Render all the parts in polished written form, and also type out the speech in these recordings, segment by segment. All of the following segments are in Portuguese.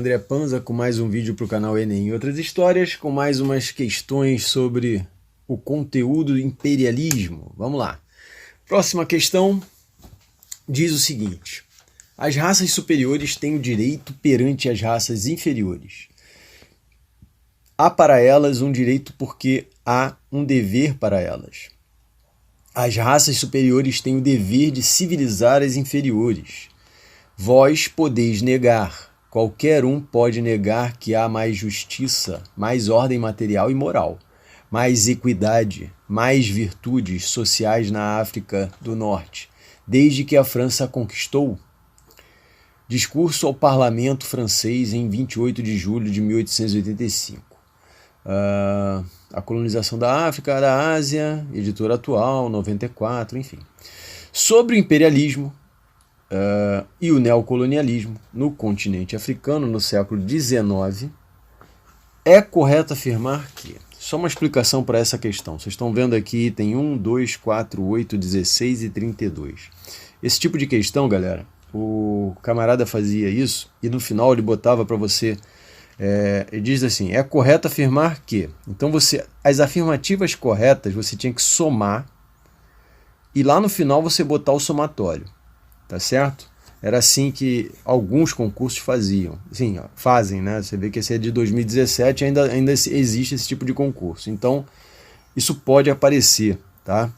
André Panza com mais um vídeo para o canal Enem e Outras Histórias, com mais umas questões sobre o conteúdo do imperialismo. Vamos lá. Próxima questão diz o seguinte: as raças superiores têm o direito perante as raças inferiores. Há para elas um direito porque há um dever para elas. As raças superiores têm o dever de civilizar as inferiores. Vós podeis negar, qualquer um pode negar que há mais justiça, mais ordem material e moral, mais equidade, mais virtudes sociais na África do Norte, desde que a França a conquistou. Discurso ao Parlamento francês em 28 de julho de 1885. A colonização da África, da Ásia, editora atual, 94, enfim. Sobre o imperialismo e o neocolonialismo no continente africano no século XIX, é correto afirmar que... Só uma explicação para essa questão. Vocês estão vendo aqui, tem 1, 2, 4, 8, 16 e 32. Esse tipo de questão, galera, o camarada fazia isso e no final ele botava para você... ele diz assim, é correto afirmar que... Então as afirmativas corretas você tinha que somar e lá no final você botar o somatório. Tá certo? Era assim que alguns concursos faziam. Sim, fazem, né? Você vê que esse é de 2017, ainda existe esse tipo de concurso. Então, isso pode aparecer, tá?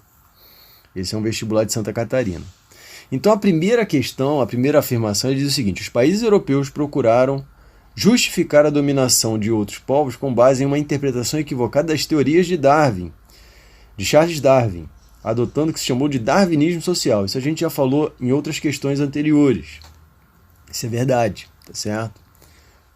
Esse é um vestibular de Santa Catarina. Então, a primeira questão, a primeira afirmação, diz o seguinte: os países europeus procuraram justificar a dominação de outros povos com base em uma interpretação equivocada das teorias de Darwin, de Charles Darwin, adotando o que se chamou de darwinismo social. Isso a gente já falou em outras questões anteriores. Isso é verdade, tá certo?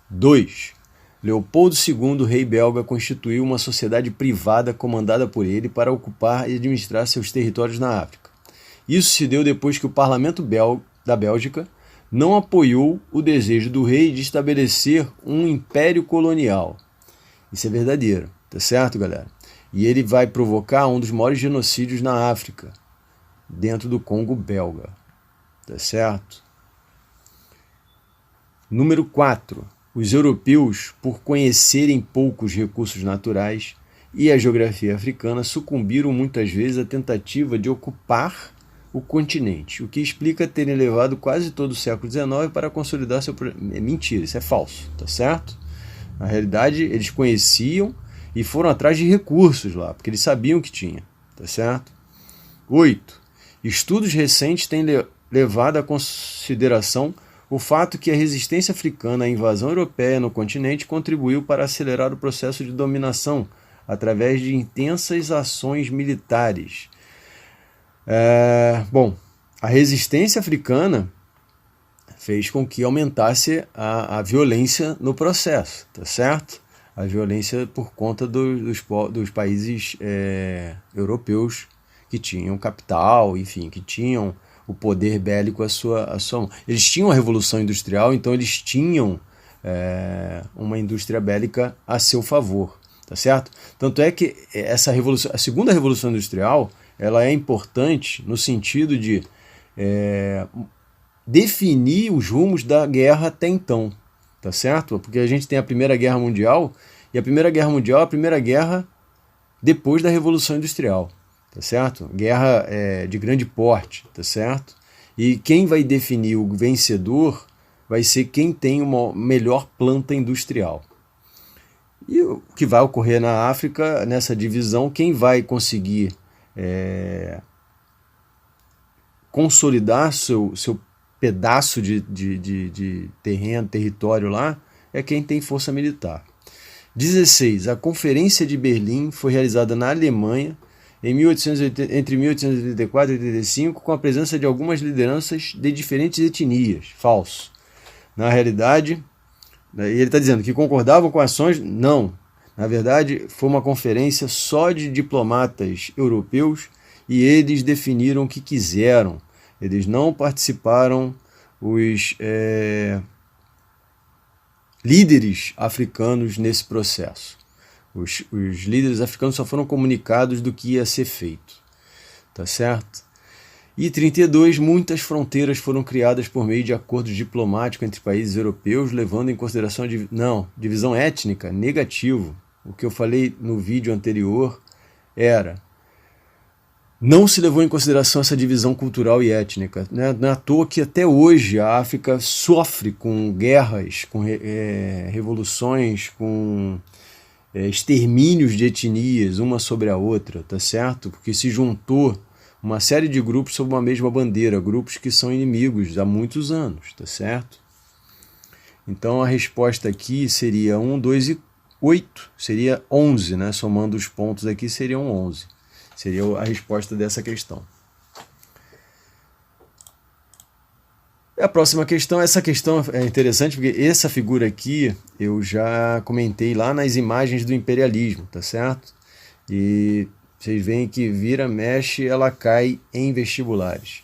2. Leopoldo II, rei belga, constituiu uma sociedade privada comandada por ele para ocupar e administrar seus territórios na África. Isso se deu depois que o parlamento da Bélgica não apoiou o desejo do rei de estabelecer um império colonial. Isso é verdadeiro, tá certo, galera? E ele vai provocar um dos maiores genocídios na África, dentro do Congo belga. Tá certo? Número 4. Os europeus, por conhecerem poucos recursos naturais e a geografia africana, sucumbiram muitas vezes à tentativa de ocupar o continente, o que explica terem levado quase todo o século XIX para consolidar seu... Mentira, isso é falso, tá certo? Na realidade, eles conheciam e foram atrás de recursos lá, porque eles sabiam que tinha, tá certo? 8. Estudos recentes têm levado à consideração o fato que a resistência africana à invasão europeia no continente contribuiu para acelerar o processo de dominação através de intensas ações militares. A resistência africana fez com que aumentasse a violência no processo, tá certo? A violência por conta dos países europeus que tinham capital, enfim, que tinham o poder bélico à sua mão. Eles tinham a Revolução Industrial, então eles tinham uma indústria bélica a seu favor, tá certo? Tanto é que essa revolução, a segunda Revolução Industrial, ela é importante no sentido de definir os rumos da guerra até então. Tá certo? Porque a gente tem a Primeira Guerra Mundial, e a Primeira Guerra Mundial é a primeira guerra depois da Revolução Industrial, tá certo? Guerra de grande porte, tá certo? E quem vai definir o vencedor vai ser quem tem uma melhor planta industrial. E o que vai ocorrer na África, nessa divisão, quem vai conseguir consolidar seu pedaço de terreno, território lá, é quem tem força militar. 16. A Conferência de Berlim foi realizada na Alemanha entre 1884 e 1885 com a presença de algumas lideranças de diferentes etnias. Falso. Na realidade, ele está dizendo que concordavam com ações. Não. Na verdade, foi uma conferência só de diplomatas europeus e eles definiram o que quiseram. Eles não participaram, os líderes africanos nesse processo. Os líderes africanos só foram comunicados do que ia ser feito. Tá certo? E 32, muitas fronteiras foram criadas por meio de acordos diplomáticos entre países europeus, levando em consideração a divisão étnica, negativo. O que eu falei no vídeo anterior era: não se levou em consideração essa divisão cultural e étnica. Não é à toa que até hoje a África sofre com guerras, com revoluções, com extermínios de etnias, uma sobre a outra, tá certo? Porque se juntou uma série de grupos sob uma mesma bandeira, grupos que são inimigos há muitos anos, tá certo? Então a resposta aqui seria 1, 2 e 8, seria 11, né? Somando os pontos aqui seriam 11. Seria a resposta dessa questão. A próxima questão, essa questão é interessante porque essa figura aqui eu já comentei lá nas imagens do imperialismo, tá certo? E vocês veem que vira, mexe, ela cai em vestibulares.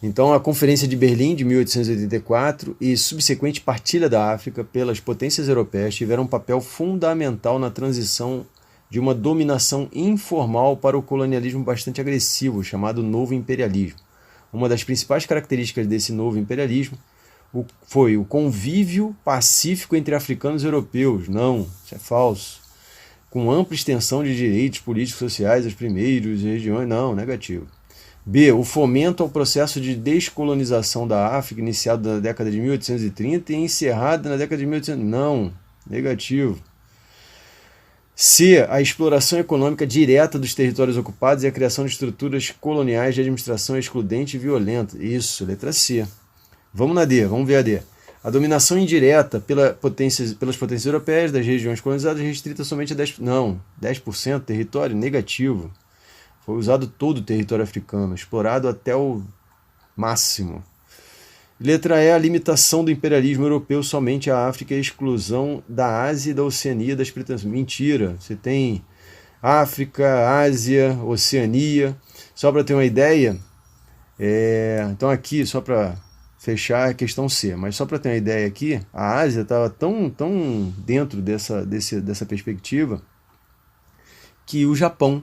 Então a Conferência de Berlim de 1884 e subsequente partilha da África pelas potências europeias tiveram um papel fundamental na transição de uma dominação informal para o colonialismo bastante agressivo, chamado Novo Imperialismo. Uma das principais características desse novo imperialismo foi o convívio pacífico entre africanos e europeus. Não, isso é falso. Com ampla extensão de direitos políticos e sociais aos primeiros regiões. Não, negativo. B. O fomento ao processo de descolonização da África, iniciado na década de 1830 e encerrado na década de 1800. Não, negativo. C. A exploração econômica direta dos territórios ocupados e a criação de estruturas coloniais de administração excludente e violenta. Isso, letra C. Vamos na D, vamos ver a D. A dominação indireta pelas potências europeias das regiões colonizadas restrita somente a 10%. Não, 10% território negativo. Foi usado todo o território africano, explorado até o máximo. Letra E, a limitação do imperialismo europeu somente à África e a exclusão da Ásia e da Oceania das pretensões. Mentira, você tem África, Ásia, Oceania. Só para ter uma ideia, então aqui, só para fechar a questão C, mas só para ter uma ideia aqui, a Ásia estava tão dentro dessa perspectiva que o Japão,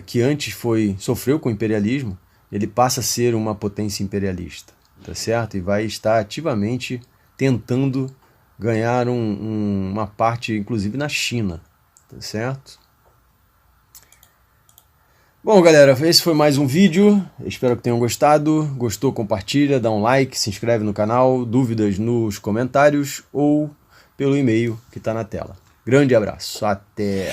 que antes sofreu com o imperialismo, ele passa a ser uma potência imperialista, tá certo? E vai estar ativamente tentando ganhar uma parte, inclusive na China, tá certo? Bom, galera, esse foi mais um vídeo, espero que tenham gostado. Gostou, compartilha, dá um like, se inscreve no canal, dúvidas nos comentários ou pelo e-mail que está na tela. Grande abraço, até!